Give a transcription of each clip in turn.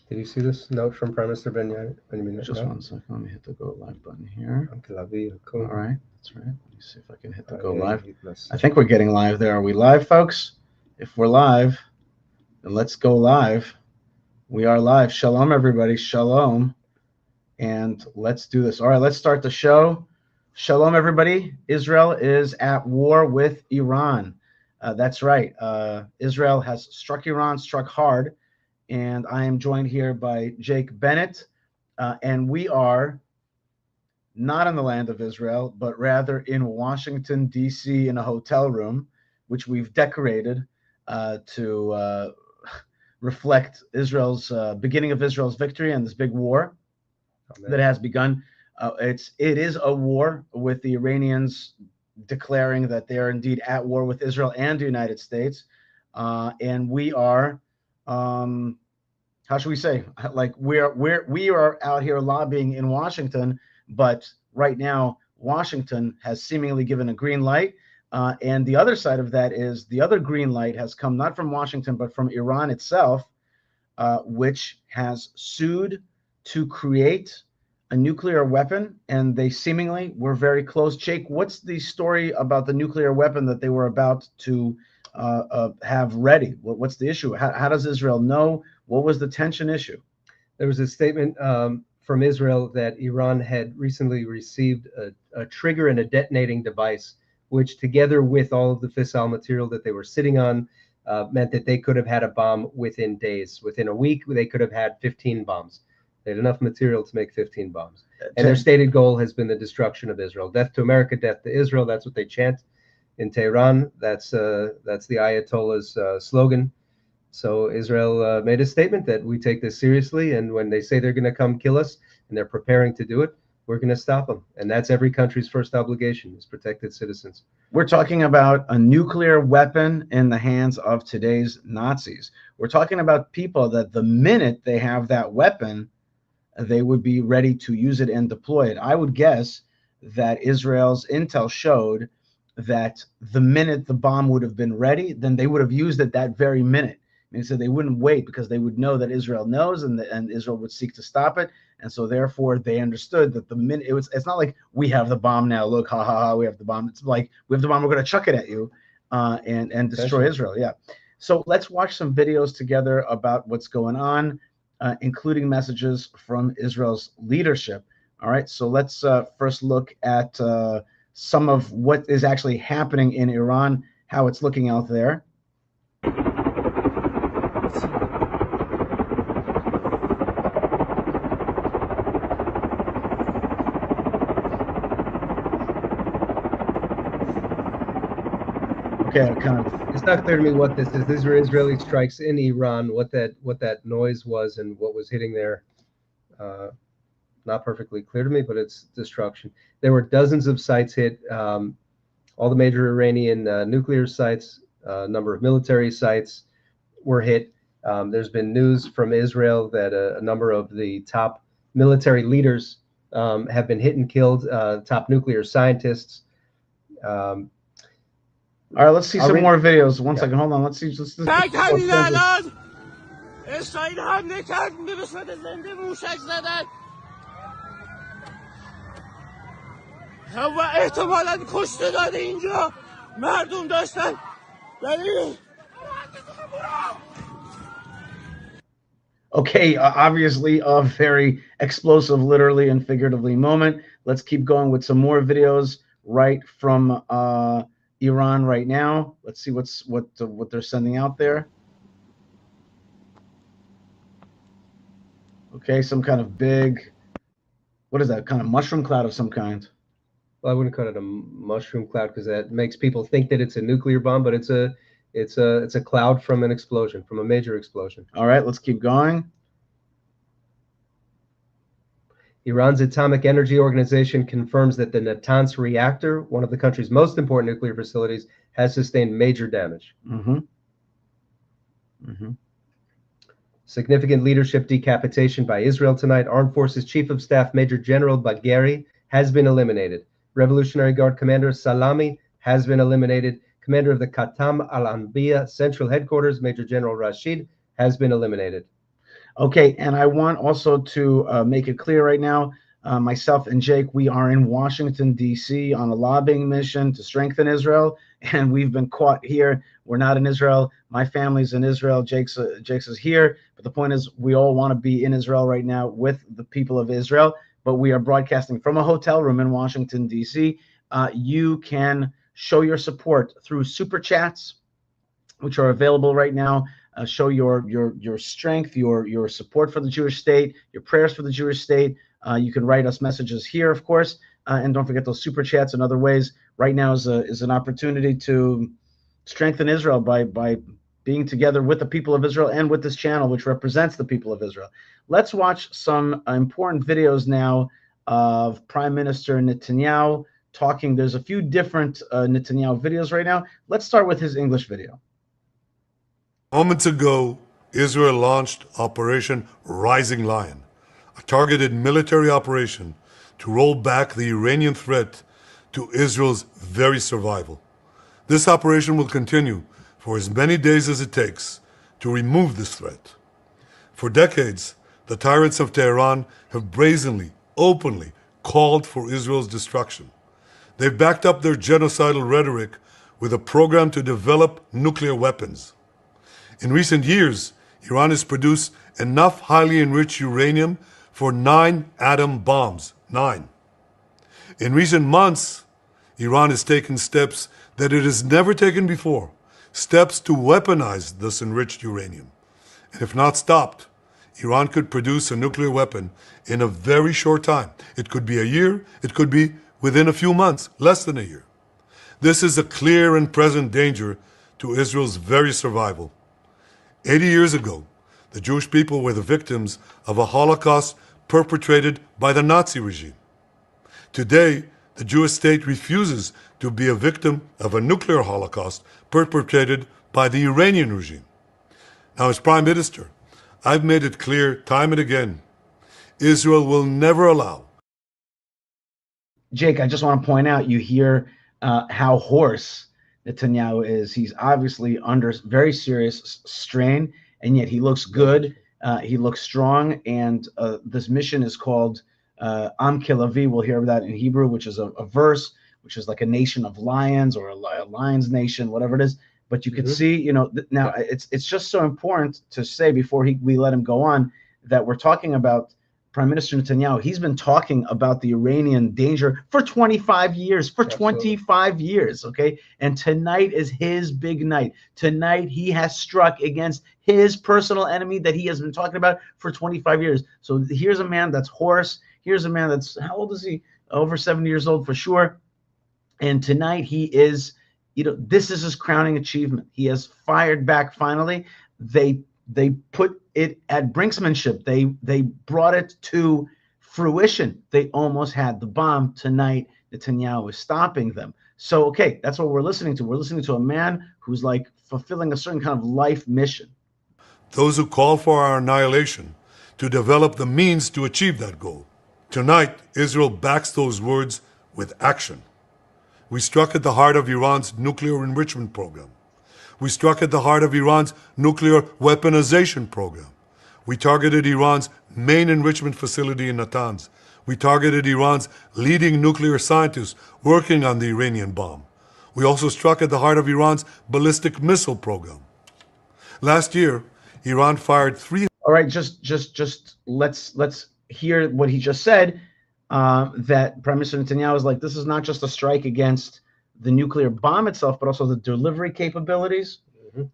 Did you see this note from Prime Minister Benjamin? Just 1 second. Let me hit the go live button here. Cool. All right, that's right. Let me see if I can hit the go live. I think we're getting live there. Are we live, folks? If we're live, then let's go live. We are live. Shalom, everybody. Shalom. And let's do this. All right, let's start the show. Shalom, everybody. Israel is at war with Iran. That's right. Israel has struck Iran, struck hard. And I am joined here by Jake Bennett. And we are not in the land of Israel, but rather in Washington, D.C., in a hotel room, which we've decorated to reflect Israel's beginning of Israel's victory and this big war that has begun. It is a war with the Iranians declaring that they are indeed at war with Israel and the United States. And we are, how should we say, like we are out here lobbying in Washington, but right now Washington has seemingly given a green light. And the other side of that is the other green light has come not from Washington, but from Iran itself, which has sued to create a nuclear weapon, and they seemingly were very close. Jake, what's the story about the nuclear weapon that they were about to have ready? What's the issue? How does Israel know? What was the tension issue? There was a statement from Israel that Iran had recently received a trigger and a detonating device, which together with all of the fissile material that they were sitting on, meant that they could have had a bomb within days. Within a week, they could have had 15 bombs. They had enough material to make 15 bombs. And their stated goal has been the destruction of Israel. Death to America, death to Israel. That's what they chant in Tehran. That's the Ayatollah's slogan. So Israel made a statement that we take this seriously, and when they say they're going to come kill us, and they're preparing to do it, we're going to stop them. And that's every country's first obligation, is protect its citizens. We're talking about a nuclear weapon in the hands of today's Nazis. We're talking about people that the minute they have that weapon, they would be ready to use it and deploy it. I would guess that Israel's intel showed that the minute the bomb would have been ready, then they would have used it that very minute. And so they wouldn't wait, because they would know that Israel knows, and Israel would seek to stop it. And so therefore they understood that the minute it's not like we have the bomb now, look, ha ha ha, we have the bomb. It's like we have the bomb, we're going to chuck it at you and destroy Israel. Yeah. So let's watch some videos together about what's going on, including messages from Israel's leadership. All right. So let's first look at some of what is actually happening in Iran, how it's looking out there. It's not clear to me what this is. These were Israeli strikes in Iran. What that noise was and what was hitting there, not perfectly clear to me, but it's destruction. There were dozens of sites hit, all the major Iranian nuclear sites, a number of military sites were hit. There's been news from Israel that a number of the top military leaders have been hit and killed, top nuclear scientists. All right, let's see some more videos. One second, hold on. Let's see. Okay, obviously a very explosive, literally and figuratively moment. Let's keep going with some more videos right from Iran right now. Let's see what they're sending out there. Okay, some kind of big, what is that, kind of mushroom cloud of some kind? Well, I wouldn't call it a mushroom cloud, because that makes people think that it's a nuclear bomb, but it's a cloud from an explosion, from a major explosion. All right, let's keep going. Iran's Atomic Energy Organization confirms that the Natanz reactor, one of the country's most important nuclear facilities, has sustained major damage. Significant leadership decapitation by Israel tonight. Armed Forces Chief of Staff Major General Bagheri has been eliminated. Revolutionary Guard Commander Salami has been eliminated. Commander of the Khatam al-Anbiya Central Headquarters, Major General Rashid, has been eliminated. Okay, and I want also to make it clear right now, myself and Jake, we are in Washington, D.C. on a lobbying mission to strengthen Israel, and we've been caught here. We're not in Israel. My family's in Israel. Jake's is here. But the point is, we all want to be in Israel right now with the people of Israel, but we are broadcasting from a hotel room in Washington, D.C. You can show your support through Super Chats, which are available right now. Show your strength, your support for the Jewish state, your prayers for the Jewish state. You can write us messages here, of course, and don't forget those super chats and other ways. Right now is an opportunity to strengthen Israel by being together with the people of Israel and with this channel, which represents the people of Israel. Let's watch some important videos now of Prime Minister Netanyahu talking. There's a few different Netanyahu videos right now. Let's start with his English video. Moments ago, Israel launched Operation Rising Lion, a targeted military operation to roll back the Iranian threat to Israel's very survival. This operation will continue for as many days as it takes to remove this threat. For decades, the tyrants of Tehran have brazenly, openly called for Israel's destruction. They've backed up their genocidal rhetoric with a program to develop nuclear weapons. In recent years, Iran has produced enough highly enriched uranium for 9 atom bombs. 9. In recent months, Iran has taken steps that it has never taken before, steps to weaponize this enriched uranium. And if not stopped, Iran could produce a nuclear weapon in a very short time. It could be a year, it could be within a few months, less than a year. This is a clear and present danger to Israel's very survival. 80 years ago, the Jewish people were the victims of a Holocaust perpetrated by the Nazi regime. Today, the Jewish state refuses to be a victim of a nuclear Holocaust perpetrated by the Iranian regime. Now, as Prime Minister, I've made it clear time and again, Israel will never allow. Jake, I just want to point out, you hear how hoarse Netanyahu is. He's obviously under very serious strain, and yet he looks good. He looks strong, and this mission is called Am Kilavi. We'll hear that in Hebrew, which is a verse, which is like a nation of lions or a lion's nation, whatever it is. But you could see, you know, now it's just so important to say before we let him go on that we're talking about Prime Minister Netanyahu. He's been talking about the Iranian danger for 25 years, for 25 years, okay? And tonight is his big night. Tonight he has struck against his personal enemy that he has been talking about for 25 years. So here's a man that's hoarse. Here's a man that's, how old is he? Over 70 years old for sure. And tonight he is, you know, this is his crowning achievement. He has fired back finally. They put it at brinksmanship. They brought it to fruition. They almost had the bomb. Tonight, Netanyahu is stopping them. So, okay, that's what we're listening to. We're listening to a man who's like fulfilling a certain kind of life mission. Those who call for our annihilation to develop the means to achieve that goal. Tonight, Israel backs those words with action. We struck at the heart of Iran's nuclear enrichment program. We struck at the heart of Iran's nuclear weaponization program. We targeted Iran's main enrichment facility in Natanz. We targeted Iran's leading nuclear scientists working on the Iranian bomb. We also struck at the heart of Iran's ballistic missile program. Last year, Iran fired 3. All right, just let's hear what he just said. That Prime Minister Netanyahu is like, this is not just a strike against the nuclear bomb itself, but also the delivery capabilities.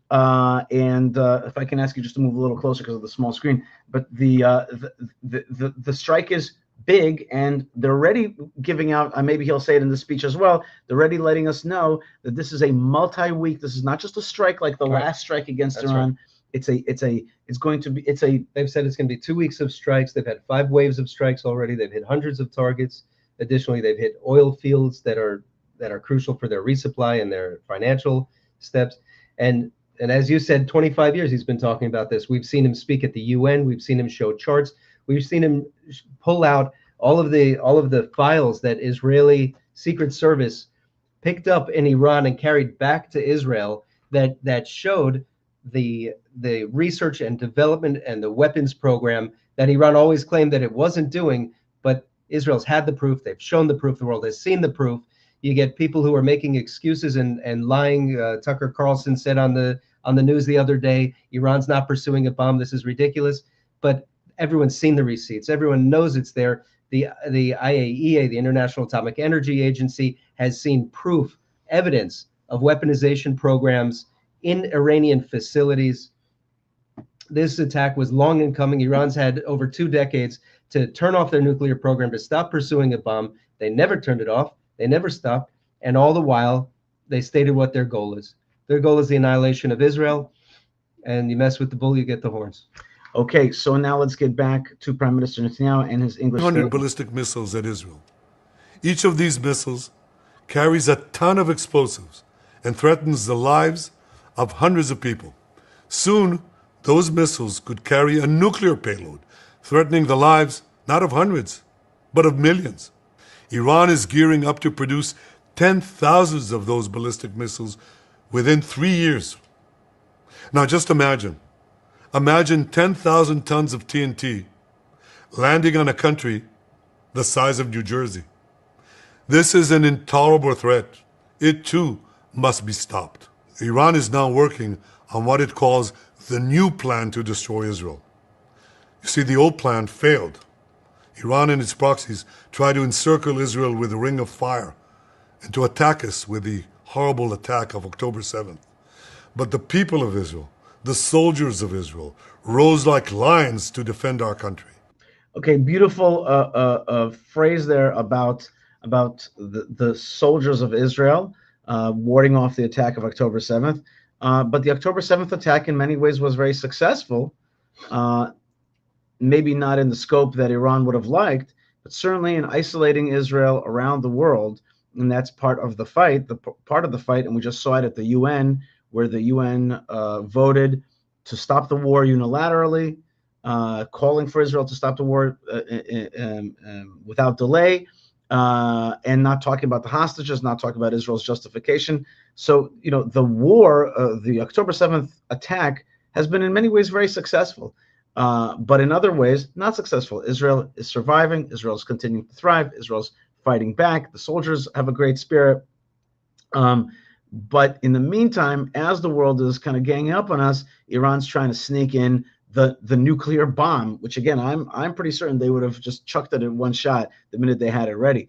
And if I can ask you just to move a little closer because of the small screen, but the strike is big, and they're already giving out. Maybe he'll say it in the speech as well. They're already letting us know that this is a multi-week. This is not just a strike like the last strike against Iran. Right. It's going to be. They've said it's going to be 2 weeks of strikes. They've had 5 waves of strikes already. They've hit hundreds of targets. Additionally, they've hit oil fields that are crucial for their resupply and their financial steps. And as you said, 25 years he's been talking about this. We've seen him speak at the UN. We've seen him show charts. We've seen him pull out all of the files that Israeli Secret Service picked up in Iran and carried back to Israel that showed the research and development and the weapons program that Iran always claimed that it wasn't doing, but Israel's had the proof. They've shown the proof. The world has seen the proof. You get people who are making excuses and lying. Tucker Carlson said on the news the other day, Iran's not pursuing a bomb. This is ridiculous. But everyone's seen the receipts. Everyone knows it's there. The IAEA, the International Atomic Energy Agency, has seen proof, evidence of weaponization programs in Iranian facilities. This attack was long in coming. Iran's had over 2 decades to turn off their nuclear program, to stop pursuing a bomb. They never turned it off. They never stopped. And all the while, they stated what their goal is. Their goal is the annihilation of Israel. And you mess with the bull, you get the horns. Okay, so now let's get back to Prime Minister Netanyahu and his English 100 statement. ballistic missiles at Israel. Each of these missiles carries a ton of explosives and threatens the lives of hundreds of people. Soon, those missiles could carry a nuclear payload, threatening the lives not of hundreds, but of millions. Iran is gearing up to produce 10,000 of those ballistic missiles within 3 years. Now just imagine 10,000 tons of TNT landing on a country the size of New Jersey. This is an intolerable threat. It too must be stopped. Iran is now working on what it calls the new plan to destroy Israel. You see, the old plan failed. Iran and its proxies tried to encircle Israel with a ring of fire and to attack us with the horrible attack of October 7th. But the people of Israel, the soldiers of Israel, rose like lions to defend our country. Okay, beautiful phrase there about the soldiers of Israel warding off the attack of October 7th. But the October 7th attack in many ways was very successful. Maybe not in the scope that Iran would have liked, but certainly in isolating Israel around the world. And that's part of the fight, and we just saw it at the UN, where the UN voted to stop the war unilaterally, calling for Israel to stop the war without delay, and not talking about the hostages, not talking about Israel's justification. So, the war, the October 7th attack has been in many ways very successful, but in other ways, not successful. Israel is surviving. Israel is continuing to thrive. Israel's fighting back. The soldiers have a great spirit. But in the meantime, as the world is kind of ganging up on us, Iran's trying to sneak in the nuclear bomb, which again, I'm pretty certain they would have just chucked it in one shot the minute they had it ready.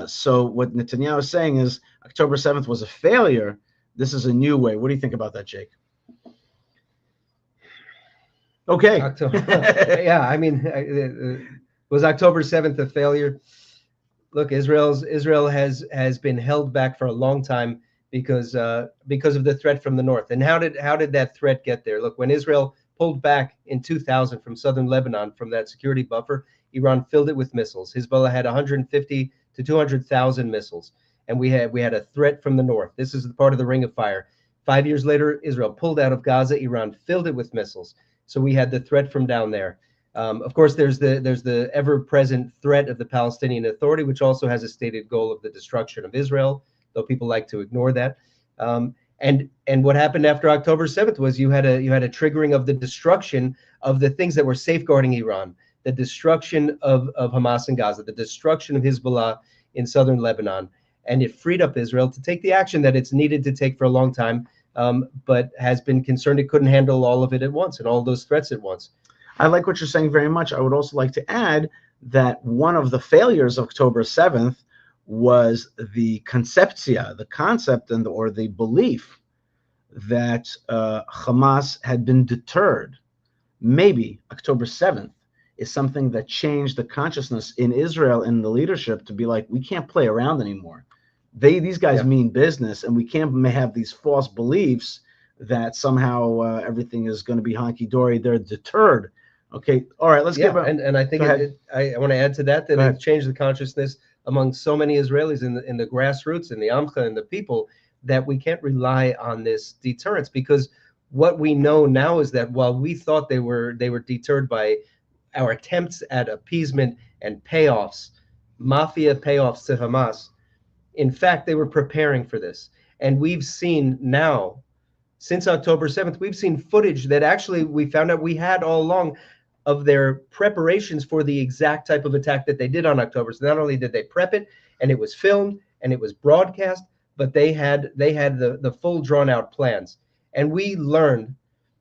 So what Netanyahu is saying is October 7th was a failure. This is a new way. What do you think about that, Jake? Okay. Yeah, I mean, was October 7th a failure? Look, Israel has been held back for a long time because of the threat from the north. And how did that threat get there? Look, when Israel pulled back in 2000 from southern Lebanon, from that security buffer, Iran filled it with missiles. Hezbollah had 150 to 200,000 missiles, and we had a threat from the north. This is the part of the Ring of Fire. 5 years later, Israel pulled out of Gaza. Iran filled it with missiles. So we had the threat from down there. Of course, there's the ever-present threat of the Palestinian Authority, which also has a stated goal of the destruction of Israel, though people like to ignore that. And what happened after October 7th was you had a triggering of the destruction of the things that were safeguarding Iran, the destruction of Hamas in Gaza, the destruction of Hezbollah in southern Lebanon, and it freed up Israel to take the action that it's needed to take for a long time, but has been concerned it couldn't handle all of it at once and all those threats at once. I like what you're saying very much. I would also like to add that one of the failures of October 7th was the conceptia, the concept or the belief that Hamas had been deterred. Maybe October 7th is something that changed the consciousness in Israel and the leadership to be like, we can't play around anymore. These guys mean business, and we can't have these false beliefs that somehow everything is going to be honky-dory. They're deterred. Okay, all right, let's give and I think I want to add to that it changed the consciousness among so many Israelis in the grassroots, in the Amcha, and the people, that we can't rely on this deterrence, because what we know now is that while we thought they were deterred by our attempts at appeasement and payoffs, mafia payoffs to Hamas, in fact, they were preparing for this. And we've seen now since October 7th, we've seen footage that actually we found out we had all along of their preparations for the exact type of attack that they did on October. So not only did they prep it and it was filmed and it was broadcast, but they had the full drawn out plans. And we learned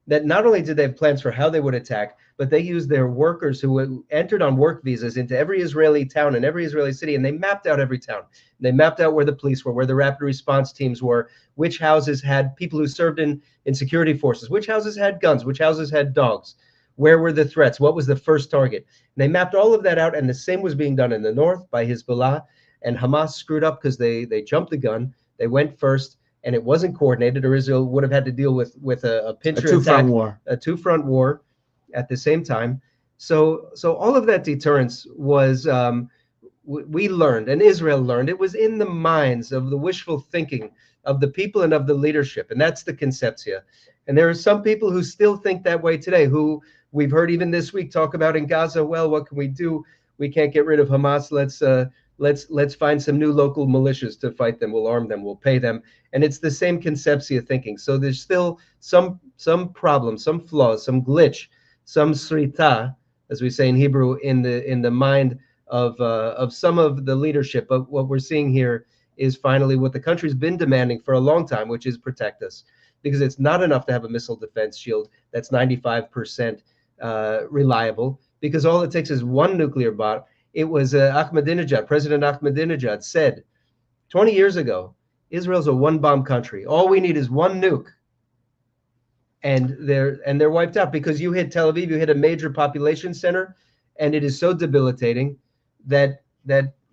that not only did they have plans for how they would attack, but they used their workers who entered on work visas into every Israeli town and every Israeli city, and they mapped out every town. They mapped out where the police were, where the rapid response teams were, which houses had people who served in security forces, which houses had guns, which houses had dogs, where were the threats, what was the first target. And they mapped all of that out, and the same was being done in the north by Hezbollah, and Hamas screwed up because they jumped the gun. They went first, and it wasn't coordinated, or Israel would have had to deal with a pincher attack, a two-front war at the same time. So all of that deterrence was, we learned, and Israel learned, it was in the minds of the wishful thinking of the people and of the leadership, and that's the conceptia. And there are some people who still think that way today, who we've heard even this week talk about in Gaza, well, what can we do? We can't get rid of Hamas. Let's find some new local militias to fight them. We'll arm them. We'll pay them. And it's the same conceptia thinking. So there's still some problems, some flaws, some glitch, some srita, as we say in Hebrew, in the mind of some of the leadership. But what we're seeing here is finally what the country's been demanding for a long time, which is protect us, because it's not enough to have a missile defense shield that's 95% reliable, because all it takes is one nuclear bomb. It was Ahmadinejad, President Ahmadinejad said 20 years ago, Israel's a one-bomb country. All we need is one nuke, and they're wiped out, because you hit Tel Aviv, you hit a major population center, and it is so debilitating that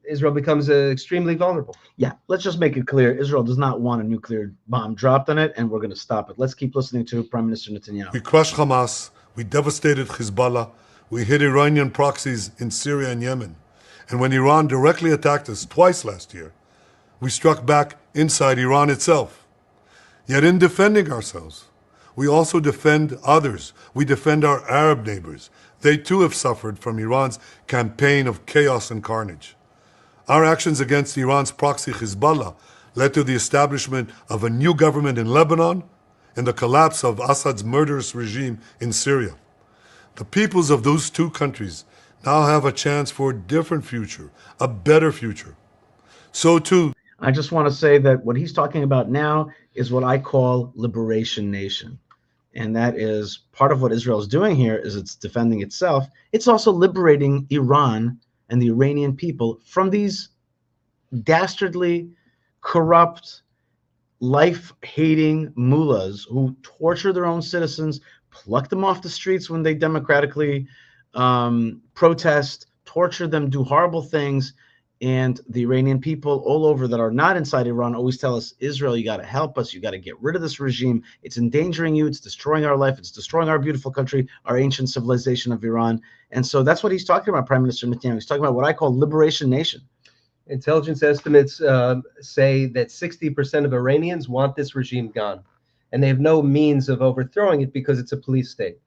Israel becomes extremely vulnerable. Yeah, let's just make it clear. Israel does not want a nuclear bomb dropped on it, and we're going to stop it. Let's keep listening to Prime Minister Netanyahu. We crushed Hamas. We devastated Hezbollah. We hit Iranian proxies in Syria and Yemen. And when Iran directly attacked us twice last year, we struck back inside Iran itself. Yet in defending ourselves, we also defend others. We defend our Arab neighbors. They too have suffered from Iran's campaign of chaos and carnage. Our actions against Iran's proxy Hezbollah led to the establishment of a new government in Lebanon and the collapse of Assad's murderous regime in Syria. The peoples of those two countries now have a chance for a different future, a better future. So too, I just want to say that what he's talking about now is what I call liberation nation. And that is part of what Israel is doing here is it's defending itself. It's also liberating Iran and the Iranian people from these dastardly, corrupt, life-hating mullahs who torture their own citizens, pluck them off the streets when they democratically protest, torture them, do horrible things. And the Iranian people all over that are not inside Iran always tell us, Israel, you got to help us. You got to get rid of this regime. It's endangering you. It's destroying our life. It's destroying our beautiful country, our ancient civilization of Iran. And so that's what he's talking about, Prime Minister Netanyahu. He's talking about what I call liberation nation. Intelligence estimates say that 60% of Iranians want this regime gone, and they have no means of overthrowing it because it's a police state.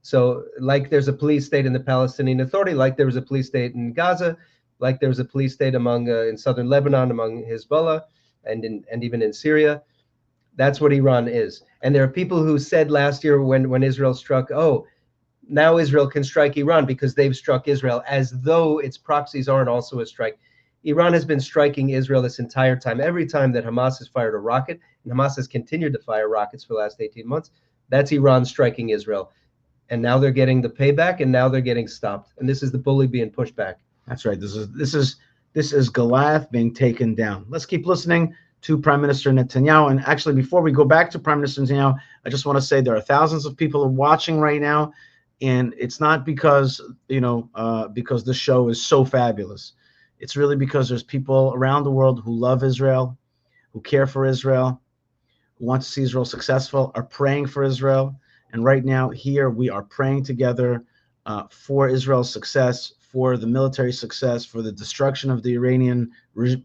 So like there's a police state in the Palestinian Authority, like there was a police state in Gaza, like there was a police state among in southern Lebanon among Hezbollah, and even in Syria. That's what Iran is. And there are people who said last year when Israel struck, oh, now Israel can strike Iran because they've struck Israel, as though its proxies aren't also a strike. Iran has been striking Israel this entire time. Every time that Hamas has fired a rocket, and Hamas has continued to fire rockets for the last 18 months, that's Iran striking Israel. And now they're getting the payback, and now they're getting stopped. And this is the bully being pushed back. That's right. This is Goliath being taken down. Let's keep listening to Prime Minister Netanyahu. And actually, before we go back to Prime Minister Netanyahu, I just want to say there are thousands of people watching right now, and it's not because because the show is so fabulous. It's really because there's people around the world who love Israel, who care for Israel, who want to see Israel successful, are praying for Israel. And right now, here we are praying together for Israel's success, for the military success, for the destruction of the Iranian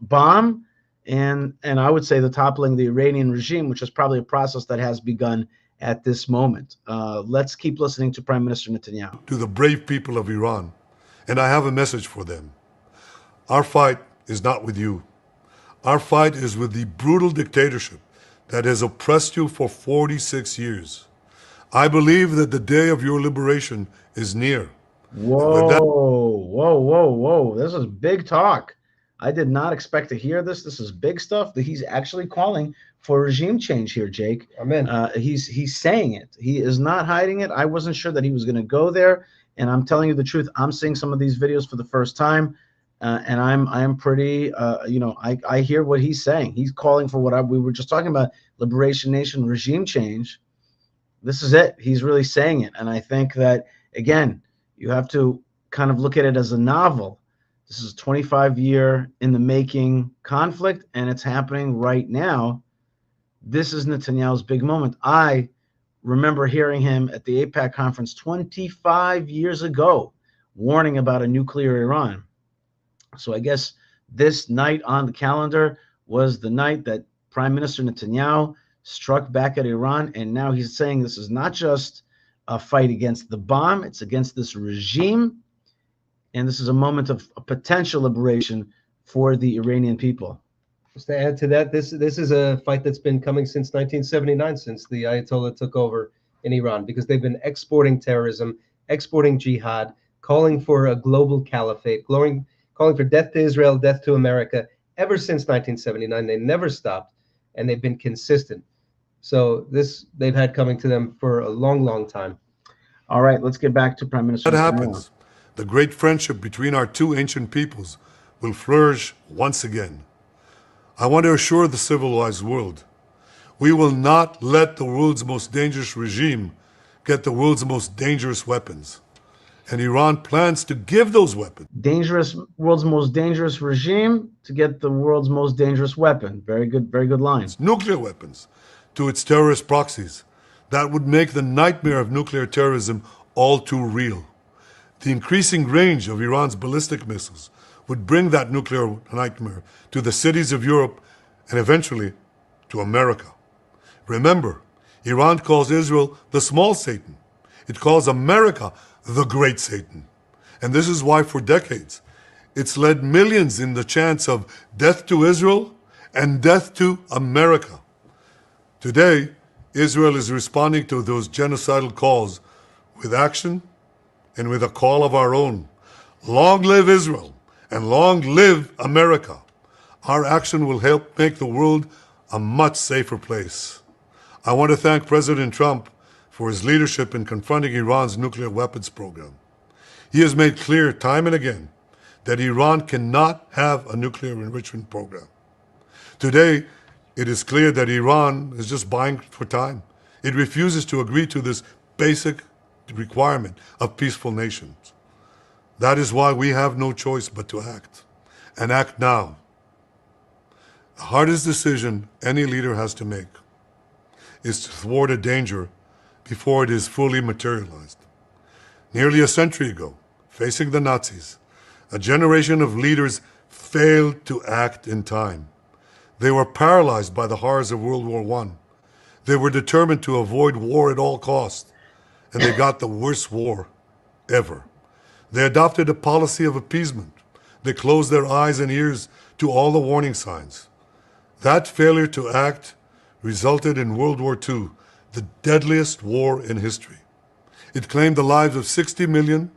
bomb, and I would say the toppling of the Iranian regime, which is probably a process that has begun at this moment. Let's keep listening to Prime Minister Netanyahu. To the brave people of Iran, and I have a message for them. Our fight is not with you. Our fight is with the brutal dictatorship that has oppressed you for 46 years. I believe that the day of your liberation is near. Whoa. This is big talk. I did not expect to hear this. This is big stuff that he's actually calling for regime change here, Jake. Amen. He's saying it. He is not hiding it. I wasn't sure that he was going to go there. And I'm telling you the truth. I'm seeing some of these videos for the first time. And I'm pretty, I hear what he's saying. He's calling for what we were just talking about, Liberation Nation regime change. This is it. He's really saying it. And I think that, again, you have to kind of look at it as a novel. This is a 25-year in the making conflict, and it's happening right now. This is Netanyahu's big moment. I remember hearing him at the AIPAC conference 25 years ago, warning about a nuclear Iran. So I guess this night on the calendar was the night that Prime Minister Netanyahu struck back at Iran, and now he's saying this is not just a fight against the bomb, it's against this regime, and this is a moment of a potential liberation for the Iranian people. Just to add to that, this is a fight that's been coming since 1979, since the Ayatollah took over in Iran, because they've been exporting terrorism, exporting jihad, calling for a global caliphate, calling for death to Israel, death to America, ever since 1979. They never stopped, and they've been consistent. So this they've had coming to them for a long, long time. All right, let's get back to Prime Minister. That happens. The great friendship between our two ancient peoples will flourish once again. I want to assure the civilized world, we will not let the world's most dangerous regime get the world's most dangerous weapons. And Iran plans to give those weapons. World's most dangerous regime to get the world's most dangerous weapon. Very good line. Nuclear weapons to its terrorist proxies. That would make the nightmare of nuclear terrorism all too real. The increasing range of Iran's ballistic missiles would bring that nuclear nightmare to the cities of Europe and eventually to America. Remember, Iran calls Israel the small Satan. It calls America the great Satan. And this is why for decades, it's led millions in the chants of death to Israel and death to America. Today, Israel is responding to those genocidal calls with action and with a call of our own. Long live Israel and long live America. Our action will help make the world a much safer place. I want to thank President Trump for his leadership in confronting Iran's nuclear weapons program. He has made clear time and again that Iran cannot have a nuclear enrichment program. Today, it is clear that Iran is just buying for time. It refuses to agree to this basic requirement of peaceful nations. That is why we have no choice but to act, and act now. The hardest decision any leader has to make is to thwart a danger before it is fully materialized. Nearly a century ago, facing the Nazis, a generation of leaders failed to act in time. They were paralyzed by the horrors of World War I. They were determined to avoid war at all costs, and they got the worst war ever. They adopted a policy of appeasement. They closed their eyes and ears to all the warning signs. That failure to act resulted in World War II, the deadliest war in history. It claimed the lives of 60 million,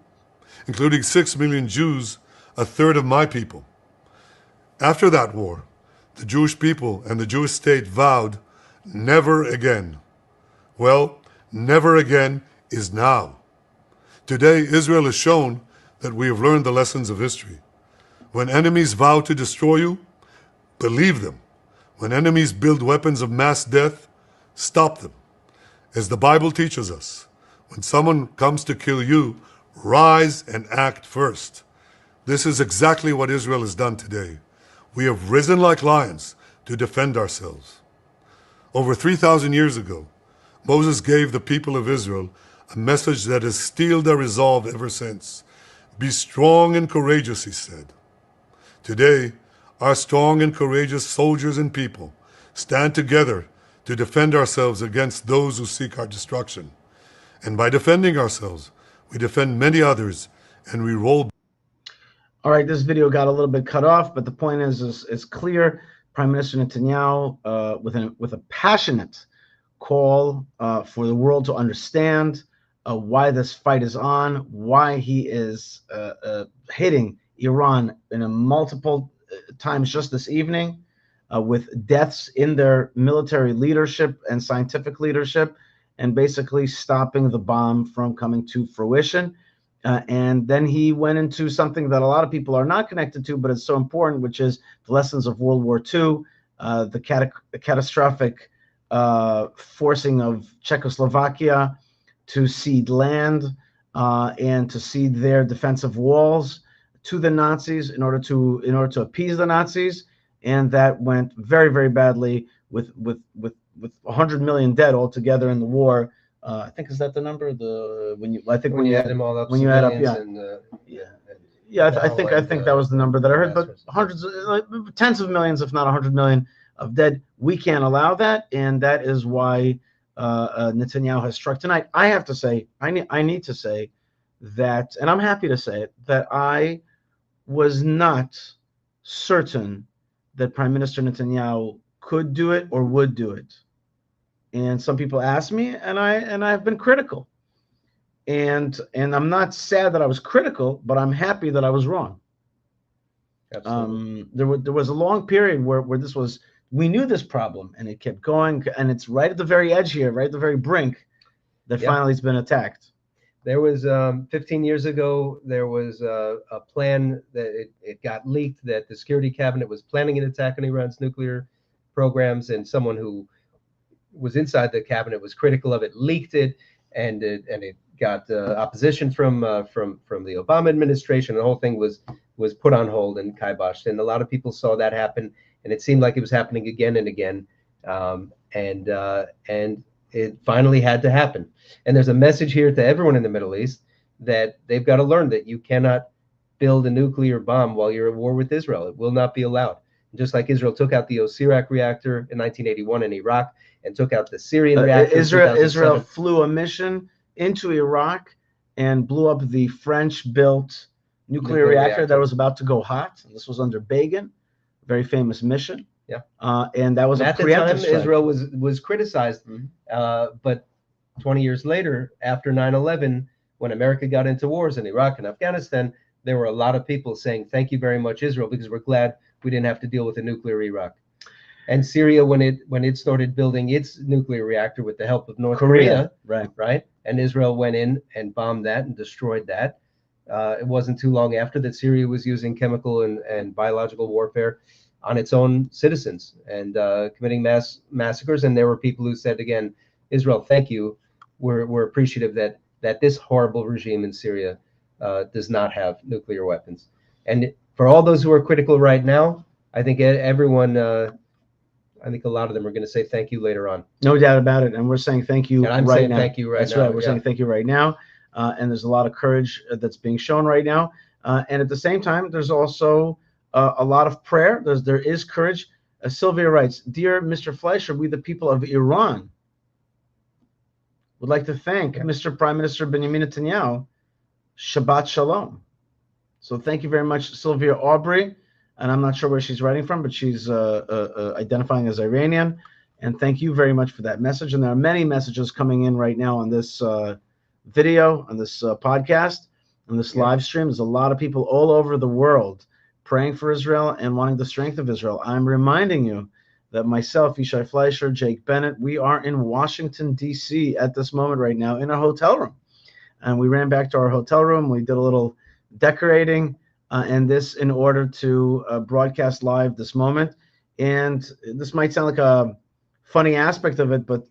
including 6 million Jews, a third of my people. After that war, the Jewish people and the Jewish state vowed never again. Well, never again is now. Today, Israel has shown that we have learned the lessons of history. When enemies vow to destroy you, believe them. When enemies build weapons of mass death, stop them. As the Bible teaches us, when someone comes to kill you, rise and act first. This is exactly what Israel has done today. We have risen like lions to defend ourselves. Over 3,000 years ago, Moses gave the people of Israel a message that has steeled their resolve ever since. Be strong and courageous, he said. Today, our strong and courageous soldiers and people stand together to defend ourselves against those who seek our destruction. And by defending ourselves, we defend many others, and we roll. All right, this video got a little bit cut off, but the point is it's clear Prime Minister Netanyahu with a passionate call for the world to understand why this fight is on, why he is hitting Iran in a multiple times just this evening, with deaths in their military leadership and scientific leadership, and basically stopping the bomb from coming to fruition. And then he went into something that a lot of people are not connected to, but it's so important, which is the lessons of World War II, the catastrophic forcing of Czechoslovakia to cede land and to cede their defensive walls to the Nazis in order to appease the Nazis, and that went very, very badly with 100 million dead altogether in the war. I think, is that the number? When you add them all up, when you add up, yeah, and, I think that was the number that I heard. But hundreds, tens of millions, if not 100 million, of dead. We can't allow that, and that is why Netanyahu has struck tonight. I have to say, I need to say that, and I'm happy to say it, that I was not certain that Prime Minister Netanyahu could do it or would do it. And some people asked me, and I've been critical. And I'm not sad that I was critical, but I'm happy that I was wrong. Absolutely. There was a long period where we knew this problem, and it kept going, and it's right at the very edge here, right at the very brink, that finally it's been attacked. There was 15 years ago, there was a plan that it got leaked that the Security Cabinet was planning an attack on Iran's nuclear programs, and someone who was inside the cabinet was critical of it, leaked it, and it got opposition from the Obama administration. The whole thing was put on hold and kiboshed, and a lot of people saw that happen, and it seemed like it was happening again and again, and it finally had to happen. And there's a message here to everyone in the Middle East that they've got to learn that you cannot build a nuclear bomb while you're at war with Israel. It will not be allowed. Just like Israel took out the Osirak reactor in 1981 in Iraq and took out the Syrian reactor. Israel flew a mission into Iraq and blew up the French-built nuclear reactor that was about to go hot. And this was under Begin, a very famous mission. Yeah, and that was at the time Israel was criticized, but 20 years later, after 9/11, when America got into wars in Iraq and Afghanistan, there were a lot of people saying, "Thank you very much, Israel, because we're glad we didn't have to deal with a nuclear Iraq." And Syria, when it started building its nuclear reactor with the help of North Korea, right, and Israel went in and bombed that and destroyed that. It wasn't too long after that Syria was using chemical and biological warfare on its own citizens and committing mass massacres. And there were people who said, again, Israel, thank you. We're appreciative that this horrible regime in Syria does not have nuclear weapons. And for all those who are critical right now, I think everyone, I think a lot of them are going to say thank you later on. No doubt about it. And we're saying thank you and I'm right saying now. Thank you right That's now. right. We're saying thank you right now. And there's a lot of courage that's being shown right now. And at the same time, there's also a lot of prayer. There is courage. Sylvia writes, "Dear Mr. Fleischer, we the people of Iran would like to thank Mr. Prime Minister Benjamin Netanyahu. Shabbat Shalom." So thank you very much, Sylvia Aubrey. And I'm not sure where she's writing from, but she's identifying as Iranian. And thank you very much for that message. And there are many messages coming in right now on this video, on this podcast, on this live stream. There's a lot of people all over the world praying for Israel and wanting the strength of Israel. I'm reminding you that myself, Yishai Fleischer, Jake Bennett, we are in Washington, D.C. at this moment right now in a hotel room. And we ran back to our hotel room. We did a little decorating, and this in order to broadcast live this moment. And this might sound like a funny aspect of it, but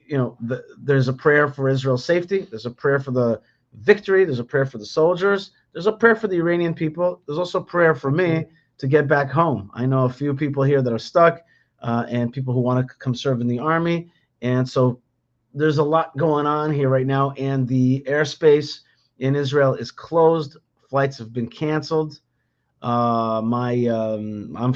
you know, there's a prayer for Israel's safety. There's a prayer for the victory. There's a prayer for the soldiers. There's a prayer for the Iranian people. There's also a prayer for me to get back home. I know a few people here that are stuck, and people who want to come serve in the army. And so there's a lot going on here right now, and the airspace in Israel is closed. Flights have been canceled. I'm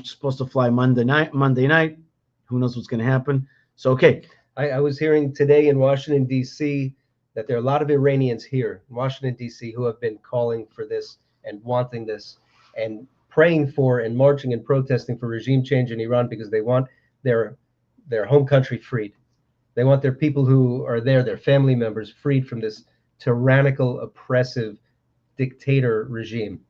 supposed to fly Monday night. Who knows what's going to happen? So, okay. I was hearing today in Washington, D.C., that there are a lot of Iranians here in Washington, D.C., who have been calling for this and wanting this. And praying for and marching and protesting for regime change in Iran because they want their home country freed. They want their people who are there, their family members, freed from this tyrannical, oppressive dictator regime.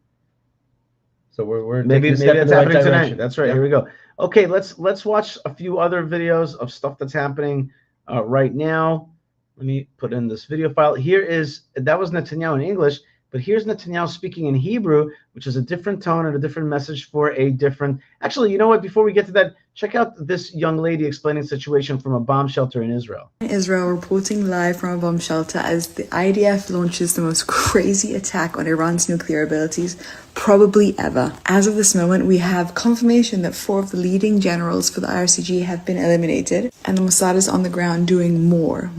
So we're maybe taking a step in it's the right happening direction. tonight. That's right. Yeah. Here we go. Okay, let's watch a few other videos of stuff that's happening right now. Let me put in this video file. That was Netanyahu in English, but here's Netanyahu speaking in Hebrew, which is a different tone and a different message for a different. Actually, you know what? Before we get to that, check out this young lady explaining the situation from a bomb shelter in Israel. Israel reporting live from a bomb shelter as the IDF launches the most crazy attack on Iran's nuclear abilities probably ever. As of this moment, we have confirmation that 4 of the leading generals for the IRCG have been eliminated, and the Mossad is on the ground doing more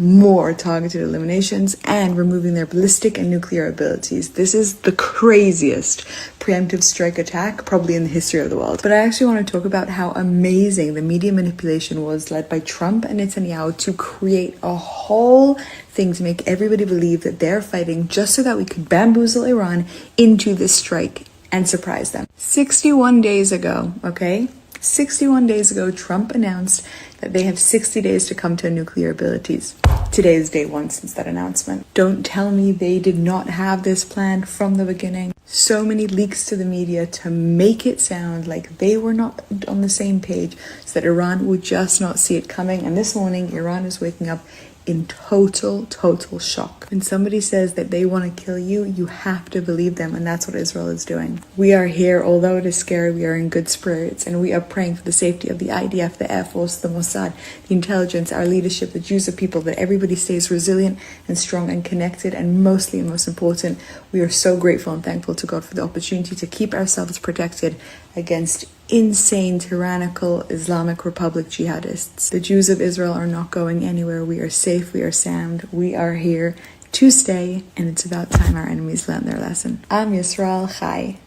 targeted eliminations and removing their ballistic and nuclear abilities. This is the craziest preemptive strike attack probably in the history of the world. But I actually want to talk about how amazing the media manipulation was led by Trump and Netanyahu to create a whole thing to make everybody believe that they're fighting just so that we could bamboozle Iran into this strike and surprise them. 61 days ago, okay? 61 days ago, Trump announced that they have 60 days to come to nuclear abilities. Today is day 1 since that announcement. Don't tell me they did not have this planned from the beginning. So many leaks to the media to make it sound like they were not on the same page so that Iran would just not see it coming. And this morning, Iran is waking up in total shock. When somebody says that they want to kill you, you have to believe them, and that's what Israel is doing. We are here, although it is scary, we are in good spirits, and we are praying for the safety of the IDF, the Air Force, the Mossad, the intelligence, our leadership, the Jews of people, that everybody stays resilient and strong and connected, and mostly and most important, we are so grateful and thankful to God for the opportunity to keep ourselves protected against insane, tyrannical Islamic Republic jihadists. The Jews of Israel are not going anywhere. We are safe, we are sound, we are here to stay, and it's about time our enemies learn their lesson. Am Yisrael Chai.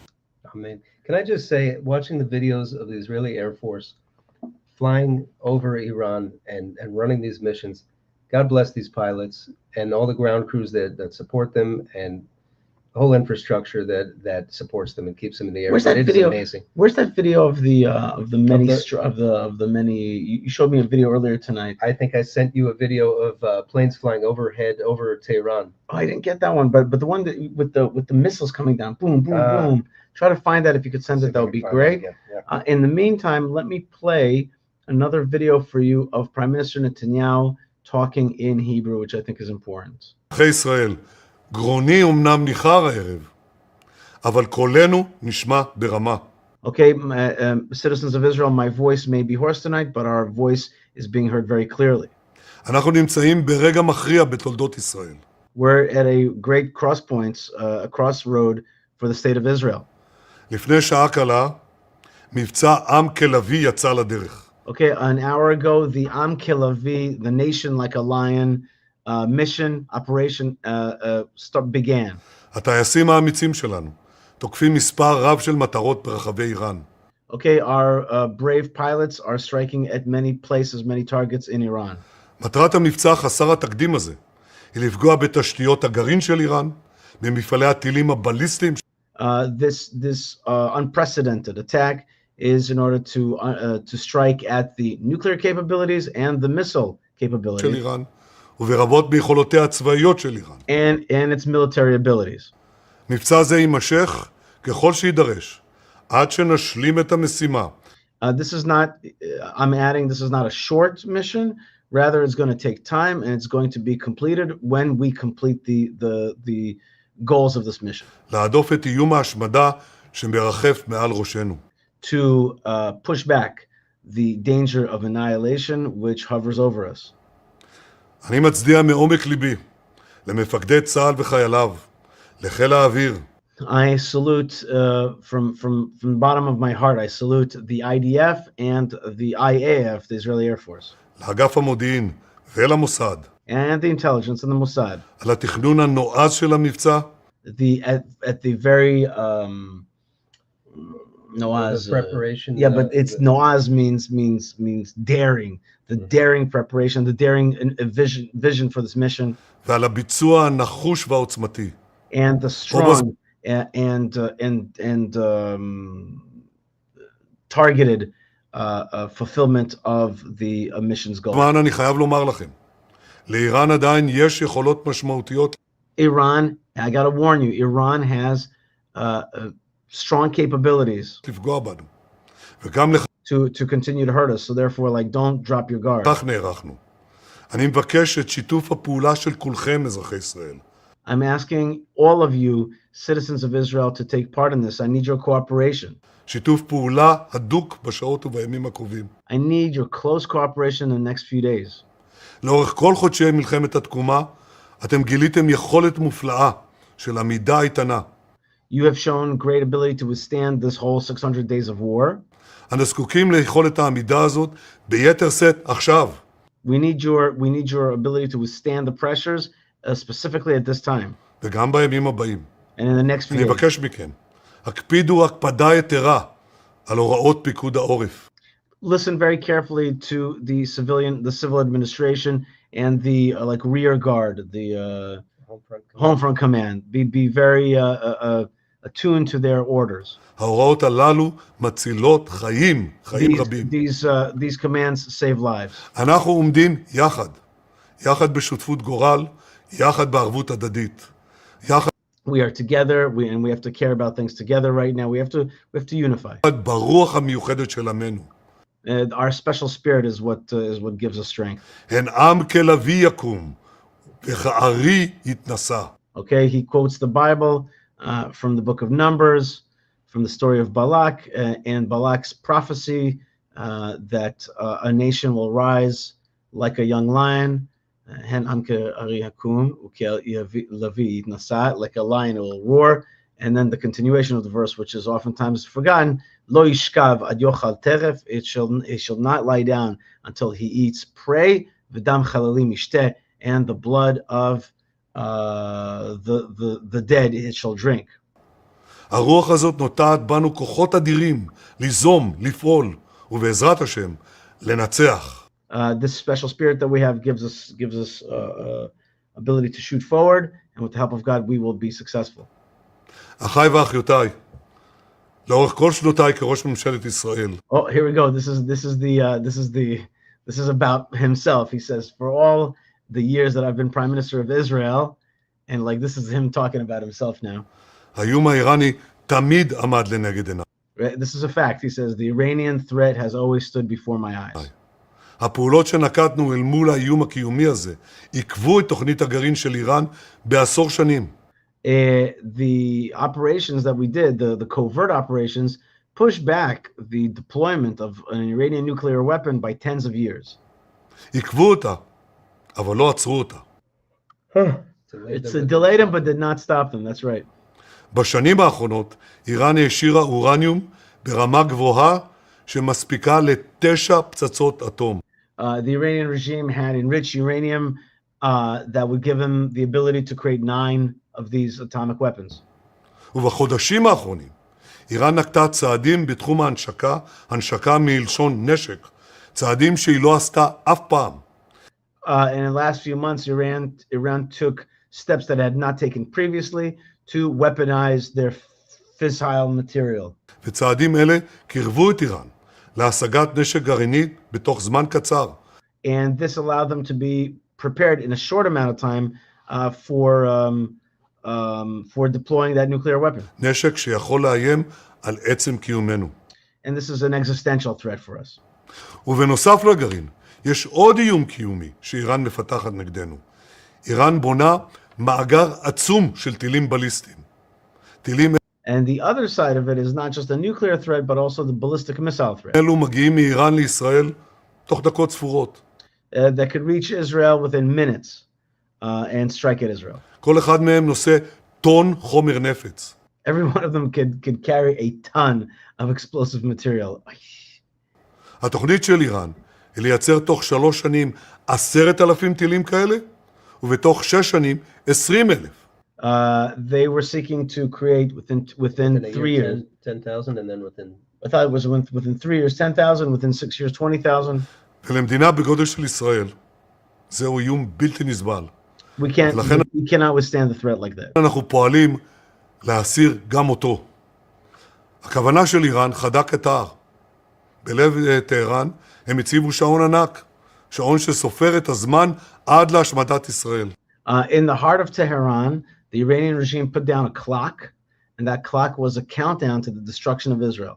Amen. Can I just say, watching the videos of the Israeli Air Force flying over Iran and running these missions, God bless these pilots and all the ground crews that support them, and the whole infrastructure that supports them and keeps them in the air. Where's that video? Amazing. Where's that video of the many? You showed me a video earlier tonight. I think I sent you a video of planes flying overhead over Tehran. Oh, I didn't get that one, but the one that with the missiles coming down, boom, boom, boom. Try to find that if you could send it. That would be great. Yeah. In the meantime, let me play another video for you of Prime Minister Netanyahu talking in Hebrew, which I think is important. גרוני אומנם ניחר הערב, אבל קולנו נשמע ברמה. Okay, citizens of Israel, my voice may be hoarse tonight, but our voice is being heard very clearly. אנחנו נמצאים ברגע מכריע בתולדות ישראל. We're at a great a crossroad for the state of Israel. לפני שעה קלה, מבצע עם כלבי יצא לדרך. Okay, an hour ago, the Am Kilavi, the nation like a lion, mission, operation began. הטייסים האמיצים שלנו תוקפים מספר רב של מטרות ברחבי איראן. Okay, our brave pilots are striking at many places, many targets in Iran. מטרת המבצע חסר התקדים הזה היא לפגוע בתשתיות הגרעין של איראן, במפעלי הטילים הבליסטיים. This unprecedented attack is in order to strike at the nuclear capabilities and the missile capabilities. של איראן. וברבות ביכולותיה הצבאיות של איראן. And its military abilities. מבצע זה יימשך ככל שידרש, עד שנשלים את המשימה. This is not a short mission, rather it's going to take time, and it's going to be completed when we complete the goals of this mission. להדוף את איום ההשמדה שמרחף מעל ראשנו. To push back the danger of annihilation which hovers over us. אני מצדיע מעומק ליבי למפקדי צה"ל וחייליו, לחיל האוויר. I salute from the bottom of my heart, I salute the IDF and the IAF, the Israeli Air Force. לאגף המודיעין ולמוסד. And the intelligence and the Mossad. על התכנון הנועז של המבצע. At the very Noaz preparation. But it's Noaz means daring. The daring preparation, the daring vision for this mission. ועל הביצוע הנחוש והעוצמתי. And the strong and targeted fulfillment of the mission's goal. זמן אני חייב לומר לכם, לאיראן עדיין יש יכולות משמעותיות. Iran, I got to warn you, Iran has strong capabilities לפגוע בנו. וגם to continue to hurt us. So therefore, like, don't drop your guard. לכך נערכנו. אני מבקש את שיתוף הפעולה של כולכם, אזרחי ישראל. I'm asking all of you, citizens of Israel, to take part in this. I need your cooperation. שיתוף פעולה הדוק בשעות ובימים הקרובים. I need your close cooperation in the next few days. לאורך כל חודשי מלחמת התקומה, אתם גיליתם יכולת מופלאה של עמידה איתנה. You have shown great ability to withstand this whole 600 days of war. אנו זקוקים ליכולת העמידה הזאת ביתר שאת עכשיו. We need your ability to withstand the pressures, specifically at this time. וגם בימים הבאים. And in the next few אני days. מבקש מכם, הקפידו הקפדה יתרה על הוראות פיקוד העורף. Listen very carefully to the civil administration and the rear guard, the home front command. Be very attuned to their orders. ההוראות הללו מצילות חיים רבים. These commands save lives. אנחנו עומדים יחד בשותפות גורל, יחד בערבות הדדית. We are together, and we have to care about things together right now. We have to unify. ברוח המיוחדת של עמנו. Our special spirit is what gives us strength. הן עם כלביא יקום, וכארי יתנשא. Okay, he quotes the Bible from the book of Numbers, from the story of Balak, and Balak's prophecy that a nation will rise like a young lion, like a lion will roar. And then the continuation of the verse, which is oftentimes forgotten, Lo yishkav ad yochal teref, it shall not lie down until he eats prey, v'dam chalalim ishteh, and the blood of the dead it shall drink. הרוח הזאת נוטעת בנו כוחות אדירים, ליזום, לפעול, ובעזרת השם, לנצח. This special spirit that we have gives us ability to shoot forward, and with the help of God, we will be successful. אחיי ואחיותיי, לאורך כל שנותיי כראש ממשלת ישראל. Oh, here we go. This is about himself. He says, for all the years that I've been Prime Minister of Israel, and like this is him talking about himself now. האיום האיראני תמיד עמד לנגד עיניי. This is a fact. He says, the Iranian threat has always stood before my eyes. הפעולות שנקטנו אל מול האיום הקיומי הזה עיכבו את תוכנית הגרעין של איראן בעשור שנים. The operations that we did, the covert operations, pushed back the deployment of an Iranian nuclear weapon by tens of years. עיכבו אותה, אבל לא עצרו אותה. It's delayed them, but did not stop them. That's right. בשנים האחרונות, איראן העשירה אורניום ברמה גבוהה שמספיקה ל9 פצצות אטום. The Iranian regime had enriched uranium that would give them the ability to create 9 of these atomic weapons. ובחודשים האחרונים, איראן נקטה צעדים בתחום ההנשקה, הנשקה מלשון נשק, צעדים שהיא לא עשתה אף פעם. And in the last few months, Iran took steps that had not taken previously to weaponize their fissile material. וצעדים אלה קרבו את איראן להשגת נשק גרעיני בתוך זמן קצר. And this allowed them to be prepared in a short amount of time for deploying that nuclear weapon. נשק שיכול לאיים על עצם קיומנו. And this is an existential threat for us. ובנוסף לגרעין, יש עוד איום קיומי שאיראן מפתחת נגדנו. איראן בונה מאגר עצום של טילים בליסטיים. טילים And the other side of it is not just a nuclear threat, but also the ballistic missile threat. אלו מגיעים מאיראן לישראל תוך דקות ספורות. That could reach Israel within minutes and strike at Israel. כל אחד מהם נושא טון חומר נפץ. Every one of them could carry a ton of explosive material. התוכנית של איראן היא לייצר תוך 3 שנים 10,000 טילים כאלה, ובתוך 6 שנים 20,000. They were seeking to create within 3 years 10,000, and then within. I thought it was within 3 years 10,000, within 6 years 20,000. ולמדינה בגודל של ישראל, זהו איום בלתי נסבל. We cannot withstand the threat like that. אנחנו פועלים להסיר גם אותו. הכוונה של איראן חדק את ההר. בלב טהרן הם הציבו שעון ענק, שעון שסופר את הזמן עד להשמדת ישראל. In the heart of Tehran, the Iranian regime put down a clock, and that clock was a countdown to the destruction of Israel.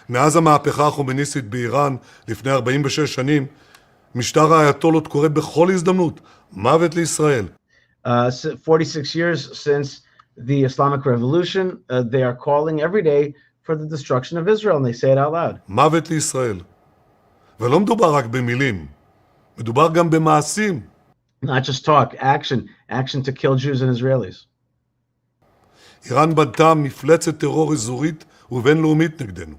מאז המהפכה החומייניסטית באיראן לפני 46 שנים, משטר האייתולות קורא בכל הזדמנות, מוות לישראל. 46 years since the Islamic Revolution, they are calling every day for the destruction of Israel, and they say it out loud. מוות לישראל. ולא מדובר רק במילים, מדובר גם במעשים. Not just talk, action to kill Jews and Israelis. איראן בנתה מפלצת טרור אזורית ובינלאומית נגדנו.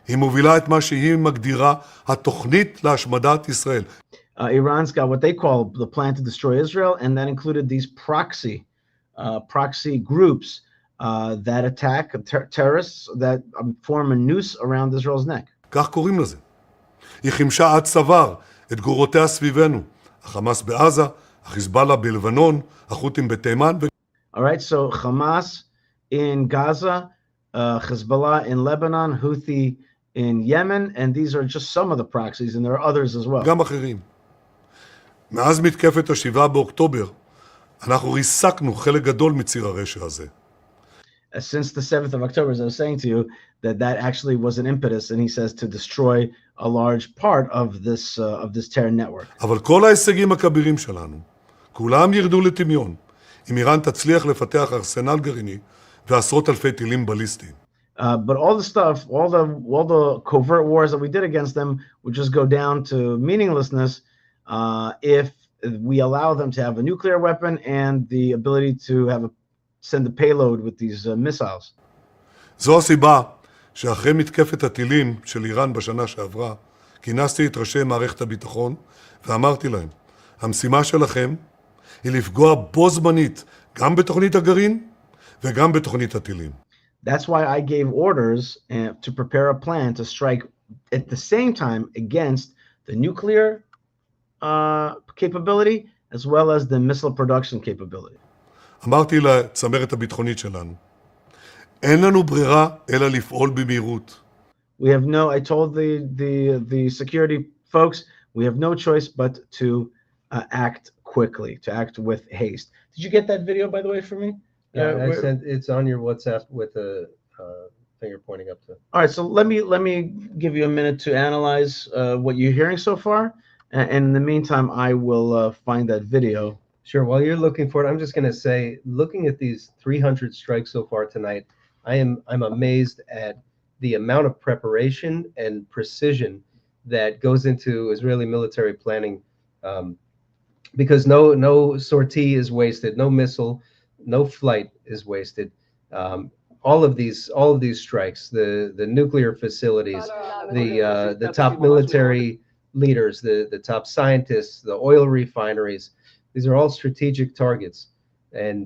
היא מובילה את מה שהיא מגדירה התוכנית להשמדת ישראל. Iran's got what they call the plan to destroy Israel, and that included these proxy groups that attack terrorists that form a noose around Israel's neck. כך קוראים לזה. היא חימשה עד צוואר את גרורותיה סביבנו. החמאס בעזה, החיזבאללה בלבנון, החות'ים בתימן. All right, so Hamas in Gaza, Hezbollah in Lebanon, Houthi in Yemen, and these are just some of the proxies, and there are others as well. גם אחרים. מאז מתקפת ה-7 באוקטובר, אנחנו ריסקנו חלק גדול מציר הרשע הזה. Since the 7th of October, as I was saying to you, that actually was an impetus, and he says to destroy a large part of this terror network. אבל כל ההישגים הכבירים שלנו, כולם ירדו לטמיון, אם איראן תצליח לפתח ארסנל גרעיני ועשרות אלפי טילים בליסטיים. But all the stuff, all the covert wars that we did against them would just go down to meaninglessness if we allow them to have a nuclear weapon and the ability to send a payload with these missiles. זו הסיבה שאחרי מתקפת הטילים של איראן בשנה שעברה, כינסתי את ראשי מערכת הביטחון ואמרתי להם, המשימה שלכם היא לפגוע בו זמנית גם בתוכנית הגרעין וגם בתוכנית הטילים. That's why I gave orders to prepare a plan to strike at the same time against the nuclear capability as well as the missile production capability. אמרתי לצמרת הביטחונית שלנו, אין לנו ברירה אלא לפעול במהירות. I told the security folks, we have no choice but to act quickly, to act with haste. Did you get that video, by the way, for me? Yeah, I sent it's on your WhatsApp with a finger pointing up to. All right, so let me give you a minute to analyze what you're hearing so far, and in the meantime, I will find that video. Sure. While you're looking for it, I'm just going to say, looking at these 300 strikes so far tonight, I'm amazed at the amount of preparation and precision that goes into Israeli military planning, because no sortie is wasted, no missile, no flight is wasted. All of these strikes, the nuclear facilities, the top military leaders, the top scientists, the oil refineries, these are all strategic targets. And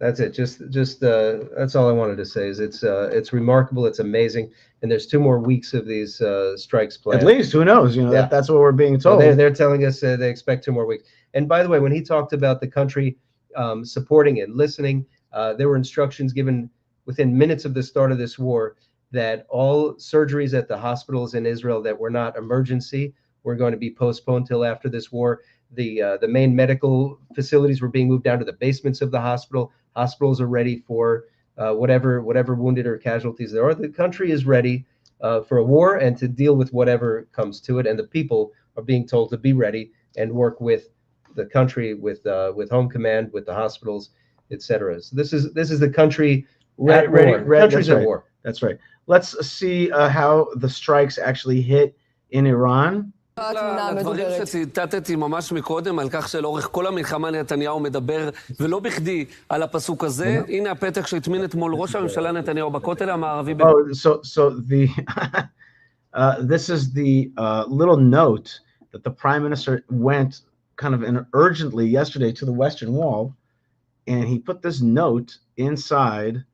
that's it. Just that's all I wanted to say. Is it's remarkable, it's amazing, and there's 2 more weeks of these strikes planned. At least, who knows? Yeah. That's what we're being told. They're telling us they expect 2 more weeks. And by the way, when he talked about the country supporting and listening, there were instructions given within minutes of the start of this war that all surgeries at the hospitals in Israel that were not emergency were going to be postponed till after this war. The main medical facilities were being moved down to the basements of the hospital. Hospitals are ready for whatever wounded or casualties there are. The country is ready for a war and to deal with whatever comes to it. And the people are being told to be ready and work with the country, with Home Command, with the hospitals, etc. So this is the country ready. Country's at war. That's right. Let's see how the strikes actually hit in Iran. הדברים שציטטתי ממש מקודם על כך שלאורך כל המלחמה נתניהו מדבר ולא בכדי על הפסוק הזה. הנה הפתק שהטמין אתמול ראש הממשלה נתניהו בכותל המערבי. So this is the little note that the prime minister went kind of urgently yesterday to the Western Wall, and he put this note inside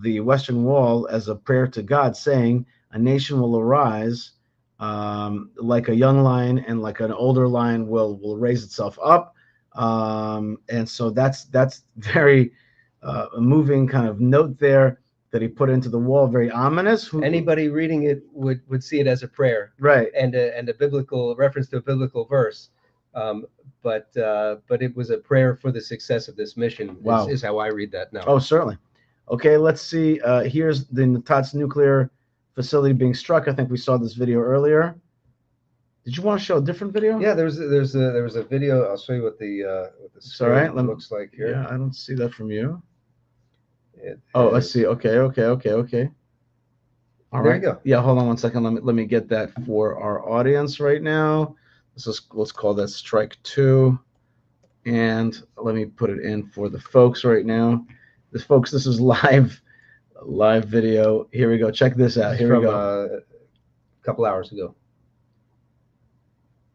the Western Wall as a prayer to God, saying, "A nation will arise like a young lion, and like an older lion will raise itself up." And so that's very a moving kind of note there that he put into the wall, very ominous. Anybody reading it would see it as a prayer, right? And a biblical reference to a biblical verse. But it was a prayer for the success of this mission. Wow. Is how I read that now. Oh, certainly. Okay, let's see. Here's the Natats nuclear facility being struck. I think we saw this video earlier. Did you want to show a different video? Yeah, there was a video. I'll show you what the screen looks like here. Yeah, I don't see that from you. I see. Okay. All there right. You go. Yeah, hold on one second. Let me get that for our audience right now. Let's call that strike 2, and let me put it in for the folks right now. This is live video. Here we go. Check this out. Here we go. A couple hours ago.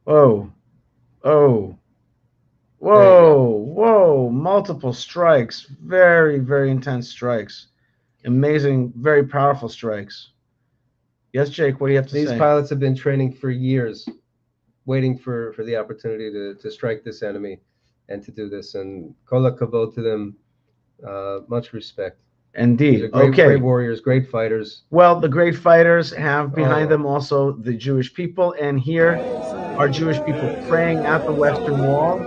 Whoa! Multiple strikes. Very, very intense strikes. Amazing, very powerful strikes. Yes, Jake, what do you have to say? These pilots have been training for years, waiting for the opportunity to strike this enemy and to do this. And kol hakavod to them. Much respect. Indeed. Great warriors, great fighters. Well, the great fighters have behind them also the Jewish people. And here are Jewish people praying at the Western Wall.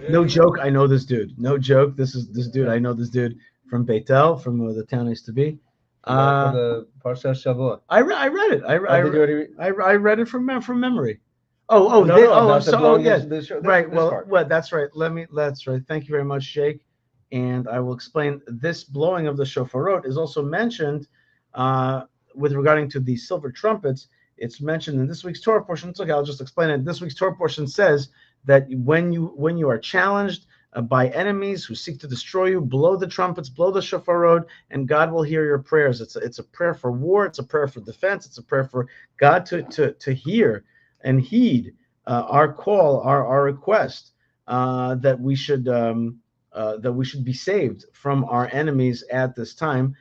No joke, I know this dude. No joke, this dude. I know this dude from Beitel, from where the town used to be. From the Parshat Shavua. I read it. I read it from memory. Right. Well, that's right. That's right. Thank you very much, Jake. And I will explain. This blowing of the shofarot is also mentioned with regarding to the silver trumpets. It's mentioned in this week's Torah portion. It's okay. I'll just explain it. This week's Torah portion says that when you are challenged by enemies who seek to destroy you, blow the trumpets, blow the shofarot, and God will hear your prayers. It's a prayer for war. It's a prayer for defense. It's a prayer for God to hear and heed our call, our request that we should be saved from our enemies at this time.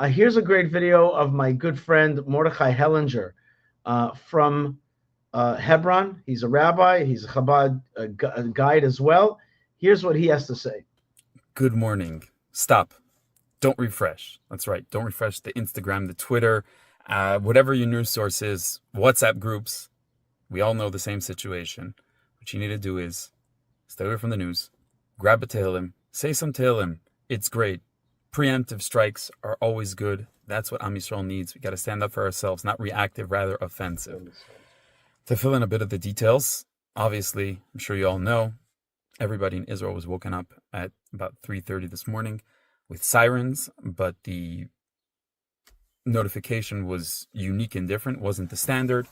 Here's a great video of my good friend Mordechai Hellinger from Hebron. He's a rabbi. He's a Chabad guide as well. Here's what he has to say. Good morning. Stop. Don't refresh. That's right. Don't refresh the Instagram, the Twitter, whatever your news source is, WhatsApp groups. We all know the same situation. What you need to do is stay away from the news, grab a Tehillim, say some Tehillim. It's great. Preemptive strikes are always good. That's what Am Yisrael needs. We got to stand up for ourselves, not reactive, rather offensive. To fill in a bit of the details, obviously, I'm sure you all know, everybody in Israel was woken up at about 3:30 this morning with sirens, but the notification was unique and different, wasn't the standard.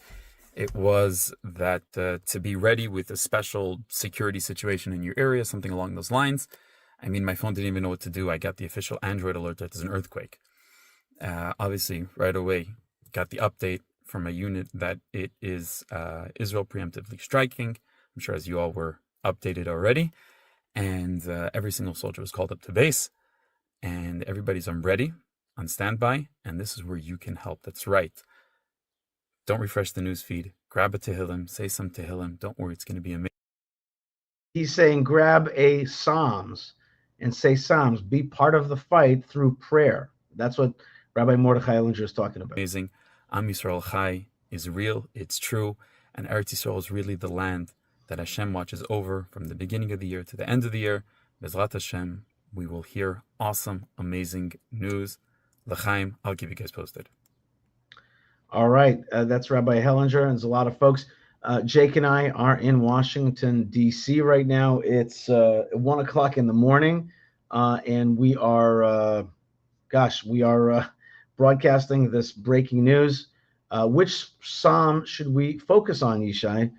It was that to be ready with a special security situation in your area, something along those lines. I mean, my phone didn't even know what to do. I got the official Android alert that there's an earthquake. Obviously, right away, got the update from a unit that it is Israel preemptively striking. I'm sure as you all were updated already. And every single soldier was called up to base. And everybody's on ready, on standby. And this is where you can help. That's right. Don't refresh the news feed. Grab a Tehillim. Say some Tehillim. Don't worry, it's going to be amazing. He's saying grab a Psalms and say Psalms. Be part of the fight through prayer. That's what Rabbi Mordechai Ellinger is talking about. Amazing. Am Yisrael Chai is real. It's true. And Eretz Yisrael is really the land that Hashem watches over from the beginning of the year to the end of the year. Bezrat Hashem, we will hear awesome, amazing news. L'chaim, I'll keep you guys posted. All right. That's Rabbi Hellinger, and there's a lot of folks. Jake and I are in Washington, D.C. right now. It's 1 o'clock in the morning, and we are broadcasting this breaking news. Which psalm should we focus on, Yishai?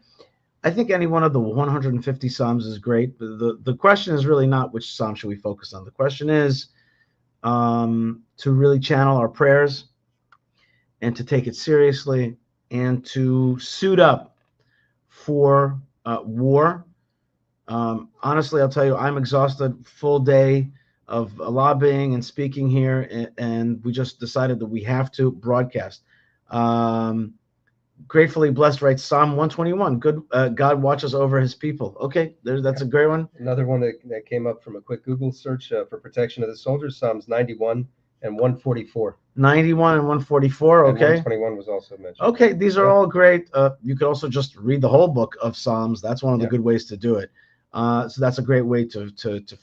I think any one of the 150 psalms is great. But the question is really not which psalm should we focus on. The question is to really channel our prayers and to take it seriously and to suit up for war. Honestly, I'll tell you, I'm exhausted. Full day of lobbying and speaking here, and we just decided that we have to broadcast. Gratefully blessed writes Psalm 121. Good God watches over his people. Okay, that's a great one. Another one that came up from a quick Google search for protection of the soldiers, Psalms 91 and 144. 91 and 144. And okay. 121 was also mentioned. Okay, these are all great. You could also just read the whole book of Psalms. That's one of the good ways to do it. So that's a great way to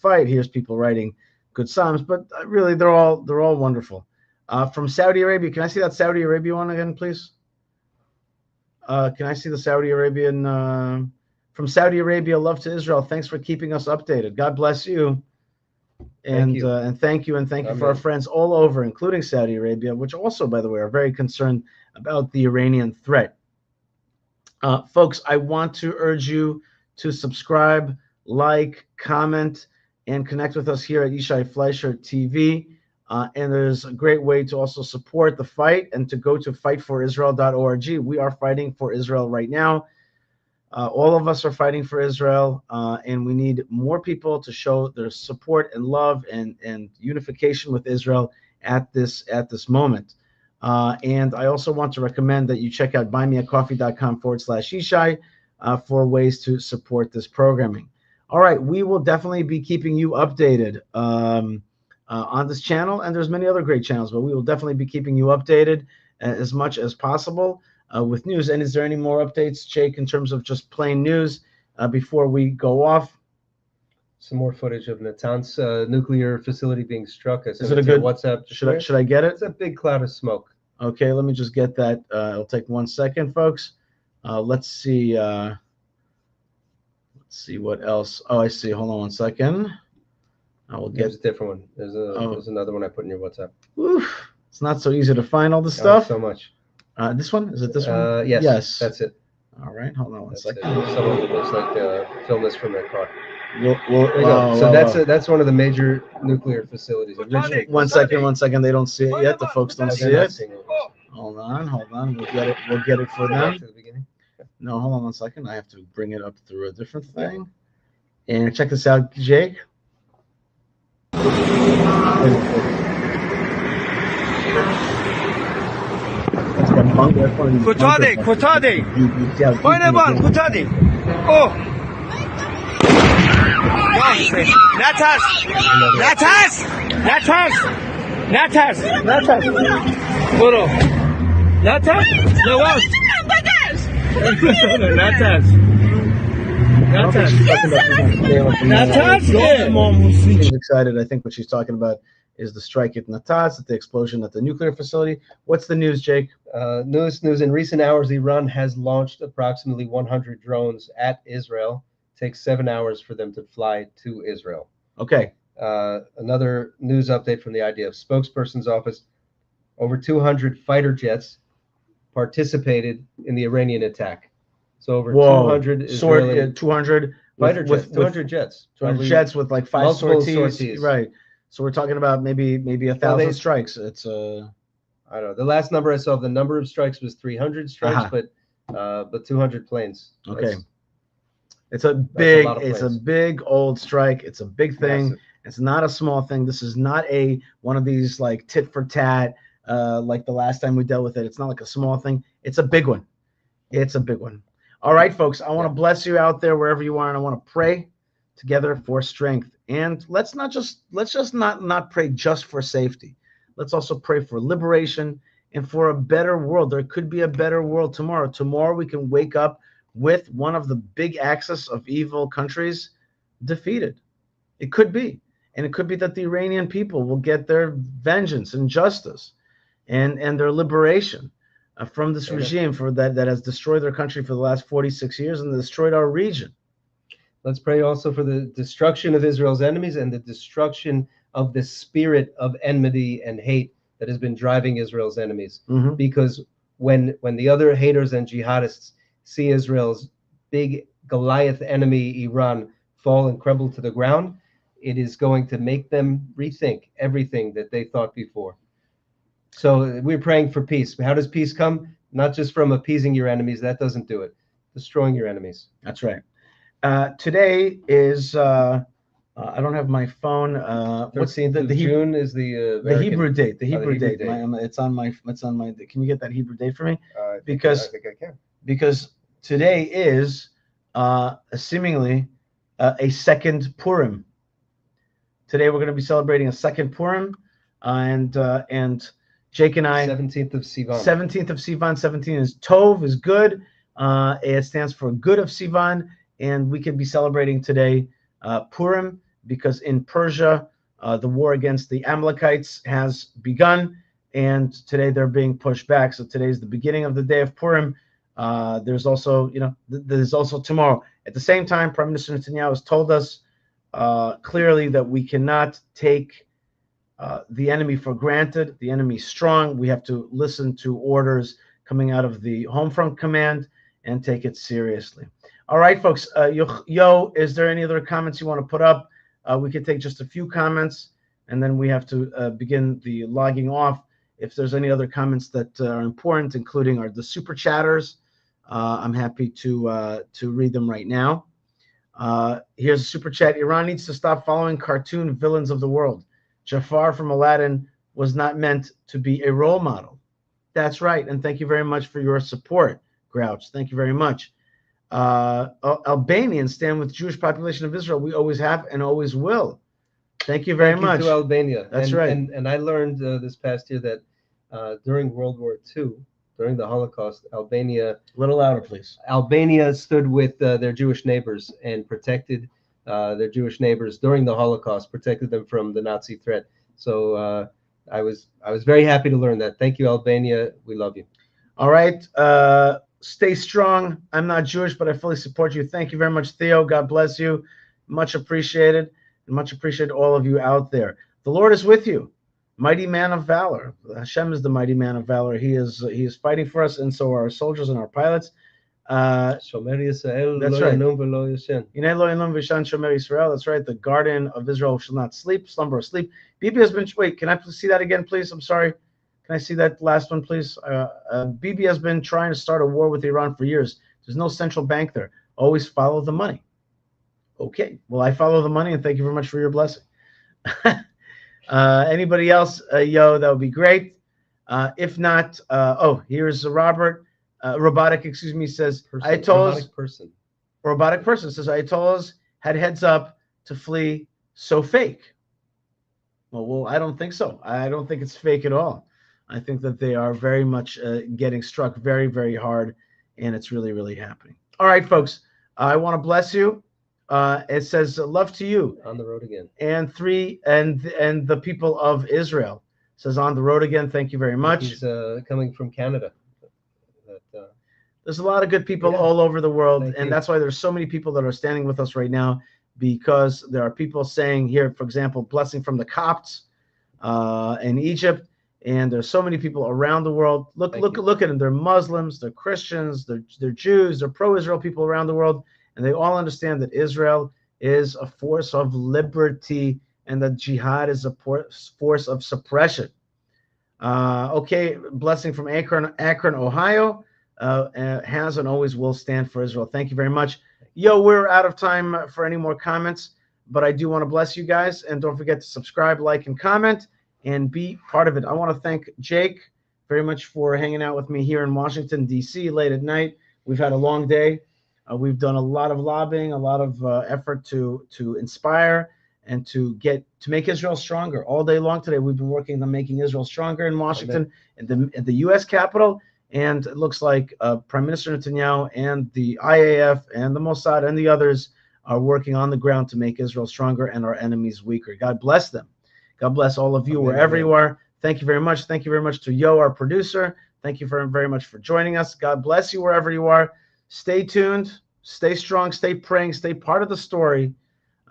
fight. Here's people writing good Psalms, but really they're all wonderful. From Saudi Arabia, can I see that Saudi Arabia one again, please? Can I see the Saudi Arabian from Saudi Arabia? Love to Israel. Thanks for keeping us updated. God bless you. And thank you for our friends all over, including Saudi Arabia, which also, by the way, are very concerned about the Iranian threat. Folks, I want to urge you to subscribe, like, comment, and connect with us here at Yishai Fleischer TV. And there's a great way to also support the fight and to go to fightforisrael.org. We are fighting for Israel right now. All of us are fighting for Israel, and we need more people to show their support and love and unification with Israel at this moment. And I also want to recommend that you check out buymeacoffee.com/Yishai for ways to support this programming. All right, we will definitely be keeping you updated on this channel, and there's many other great channels, but we will definitely be keeping you updated as much as possible with news. And is there any more updates, Jake, in terms of just plain news before we go off? Some more footage of Natanz nuclear facility being struck. Is it a good WhatsApp? Should I get it? It's a big cloud of smoke. Okay, let me just get that. It'll take 1 second, folks. Let's see. Let's see what else. Oh, I see. Hold on 1 second. I will get. There's a different one. There's another one I put in your WhatsApp. Oof, it's not so easy to find all this stuff. So much. This one? Is it this one? Yes. Yes. That's it. All right. Hold on 1 second. Someone looks like film this from their car. So that's one of the major nuclear facilities. 1 second. They don't see it yet. The folks don't see it. Hold on. We'll get it for them. No, hold on 1 second. I have to bring it up through a different thing. And check this out, Jake. کوتاهی بانوان کوتاهی اوه نترس برو نترس She's excited. I think what she's talking about is the strike at Natanz, at the explosion at the nuclear facility. What's the news, Jake? News. In recent hours, Iran has launched approximately 100 drones at Israel. It takes 7 hours for them to fly to Israel. Okay. Another news update from the IDF spokesperson's office. Over 200 fighter jets participated in the Iranian attack. So over 200 Israeli 200 fighter jets, 200 jets. 200 jets with like 5 sorties. Right. So we're talking about maybe 1,000 strikes. It's I don't know. The last number I saw of the number of strikes was 300 strikes, but 200 planes. Okay. It's a big old strike. It's a big thing. Massive. It's not a small thing. This is not one of these like tit for tat like the last time we dealt with it. It's not like a small thing. It's a big one. All right, folks. I want to bless you out there wherever you are, and I want to pray together for strength. And let's just not pray just for safety. Let's also pray for liberation and for a better world. There could be a better world tomorrow. Tomorrow we can wake up with one of the big axis of evil countries defeated. It could be. And it could be that the Iranian people will get their vengeance and justice and their liberation from this regime that has destroyed their country for the last 46 years and destroyed our region. Let's pray also for the destruction of Israel's enemies and the destruction of the spirit of enmity and hate that has been driving Israel's enemies. Mm-hmm. Because when the other haters and jihadists see Israel's big Goliath enemy, Iran, fall and crumble to the ground, it is going to make them rethink everything that they thought before. So we're praying for peace. How does peace come? Not just from appeasing your enemies. That doesn't do it. Destroying your enemies. That's right. Today is I don't have my phone. What's 13th of June is the Hebrew date. The Hebrew Hebrew date. date. It's on my. Can you get that Hebrew date for me? I think I can. Because today is seemingly a second Purim. Today we're going to be celebrating a second Purim, and Jake and I. 17th of Sivan. 17th of Sivan. 17 is Tov, is good. It stands for good of Sivan, and we can be celebrating today Purim, because in Persia, the war against the Amalekites has begun, and today they're being pushed back. So today is the beginning of the day of Purim. There's also, there's also tomorrow. At the same time, Prime Minister Netanyahu has told us clearly that we cannot take the enemy for granted. The enemy is strong. We have to listen to orders coming out of the Home Front Command and take it seriously. All right, folks. Yo, is there any other comments you want to put up? We can take just a few comments, and then we have to begin the logging off. If there's any other comments that are important, including the super chatters, I'm happy to read them right now. Here's a super chat. Iran needs to stop following cartoon villains of the world. Jafar from Aladdin was not meant to be a role model. That's right, and thank you very much for your support, Grouch. Thank you very much. Albanians stand with Jewish population of Israel. We always have and always will. Thank you very much. Thank you to Albania. That's right. And I learned this past year that during World War II, during the Holocaust, Albania... A little louder, please. Albania stood with their Jewish neighbors and protected their Jewish neighbors during the Holocaust, protected them from the Nazi threat. So I was very happy to learn that. Thank you, Albania. We love you. All right. Stay strong. I'm not Jewish, but I fully support you. Thank you very much, Theo. God bless you. Much appreciated. And much appreciate all of you out there. The Lord is with you. Mighty man of valor. Hashem is the mighty man of valor. He is fighting for us, and so are our soldiers and our pilots. That's right. That's right. The guardian of Israel shall not sleep, slumber or sleep. Bibi has been. Wait, can I see that again, please? I'm sorry. Can I see that last one, please? Bibi has been trying to start a war with Iran for years. There's no central bank there. Always follow the money. Okay. Well, I follow the money, and thank you very much for your blessing. Anybody else? Yo, that would be great. If not, here's Robert. Robotic, excuse me, says Ayatollah's robotic person says Ayatollahs had heads up to flee, so fake. Well, I don't think so. I don't think it's fake at all. I think that they are very much getting struck very, very hard, and it's really, really happening. All right, folks, I want to bless you. It says love to you. On the road again. And the people of Israel. It says on the road again. Thank you very much. He's coming from Canada. There's a lot of good people all over the world, and that's why there's so many people that are standing with us right now, because there are people saying here, for example, blessing from the Copts in Egypt, and there's so many people around the world. Look at them. They're Muslims, they're Christians, they're Jews, they're pro-Israel people around the world, and they all understand that Israel is a force of liberty and that jihad is a force of suppression. Okay, blessing from Akron, Ohio. Has and always will stand for Israel. Thank you very much. Yo, we're out of time for any more comments, but I do want to bless you guys, and don't forget to subscribe, like, and comment, and be part of it. I want to thank Jake very much for hanging out with me here in Washington, D.C. late at night. We've had a long day. We've done a lot of lobbying, a lot of effort to inspire and to make Israel stronger. All day long today, we've been working on making Israel stronger in Washington, at the U.S. Capitol. And it looks like Prime Minister Netanyahu and the IAF and the Mossad and the others are working on the ground to make Israel stronger and our enemies weaker. God bless them. God bless all of you wherever you are. Thank you very much. Thank you very much to Yo, our producer. Thank you very much for joining us. God bless you wherever you are. Stay tuned. Stay strong. Stay praying. Stay part of the story.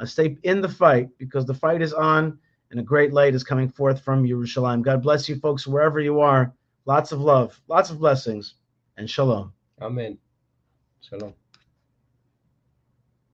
Stay in the fight, because the fight is on and a great light is coming forth from Yerushalayim. God bless you, folks, wherever you are. Lots of love, lots of blessings, and shalom. Amen. Shalom.